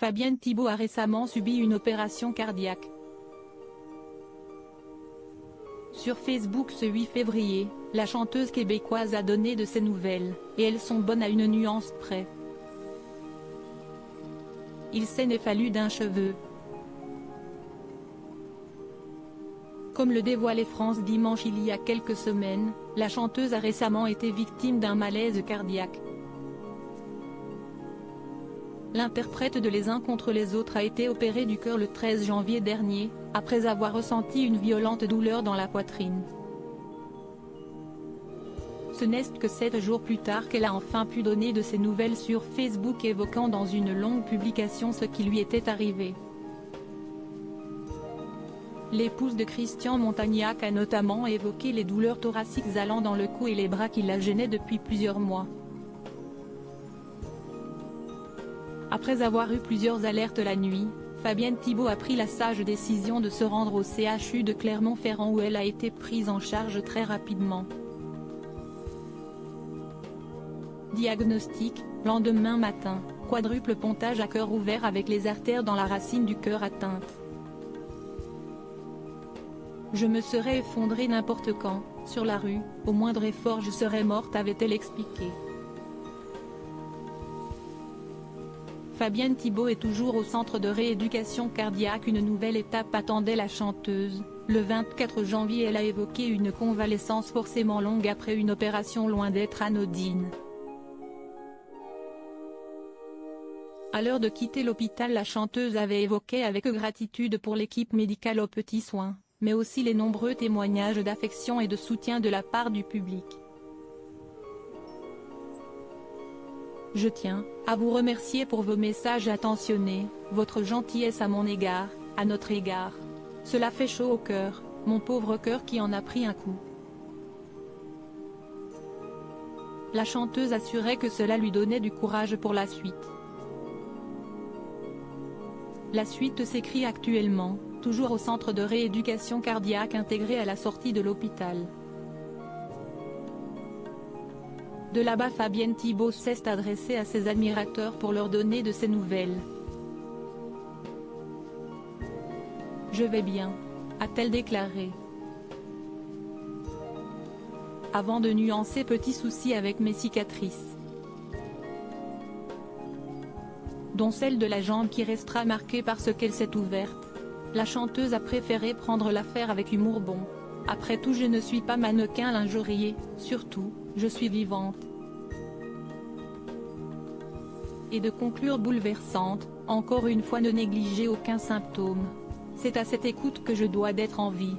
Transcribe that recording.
Fabienne Thibault a récemment subi une opération cardiaque. Sur Facebook ce 8 février, la chanteuse québécoise a donné de ses nouvelles, et elles sont bonnes à une nuance près. Il s'en est fallu d'un cheveu. Comme le dévoilait France Dimanche il y a quelques semaines, la chanteuse a récemment été victime d'un malaise cardiaque. L'interprète de Les Uns contre les autres a été opérée du cœur le 13 janvier dernier, après avoir ressenti une violente douleur dans la poitrine. Ce n'est que 7 jours plus tard qu'elle a enfin pu donner de ses nouvelles sur Facebook, évoquant dans une longue publication ce qui lui était arrivé. L'épouse de Christian Montagnac a notamment évoqué les douleurs thoraciques allant dans le cou et les bras qui la gênaient depuis plusieurs mois. Après avoir eu plusieurs alertes la nuit, Fabienne Thibault a pris la sage décision de se rendre au CHU de Clermont-Ferrand où elle a été prise en charge très rapidement. Diagnostic, lendemain matin, quadruple pontage à cœur ouvert avec les artères dans la racine du cœur atteinte. Je me serais effondrée n'importe quand, sur la rue, au moindre effort je serais morte, avait-elle expliqué. Fabienne Thibault est toujours au centre de rééducation cardiaque. Une nouvelle étape attendait la chanteuse. Le 24 janvier elle a évoqué une convalescence forcément longue après une opération loin d'être anodine. À l'heure de quitter l'hôpital, la chanteuse avait évoqué avec gratitude pour l'équipe médicale aux petits soins, mais aussi les nombreux témoignages d'affection et de soutien de la part du public. Je tiens à vous remercier pour vos messages attentionnés, votre gentillesse à mon égard, à notre égard. Cela fait chaud au cœur, mon pauvre cœur qui en a pris un coup. La chanteuse assurait que cela lui donnait du courage pour la suite. La suite s'écrit actuellement, toujours au centre de rééducation cardiaque intégré à la sortie de l'hôpital. De là-bas, Fabienne Thibault s'est adressée à ses admirateurs pour leur donner de ses nouvelles. Je vais bien, a-t-elle déclaré. Avant de nuancer petit souci avec mes cicatrices, dont celle de la jambe qui restera marquée parce qu'elle s'est ouverte. La chanteuse a préféré prendre l'affaire avec humour. Bon, après tout je ne suis pas mannequin lingerie, surtout, je suis vivante. Et de conclure bouleversante, encore une fois ne négligez aucun symptôme. C'est à cette écoute que je dois d'être en vie.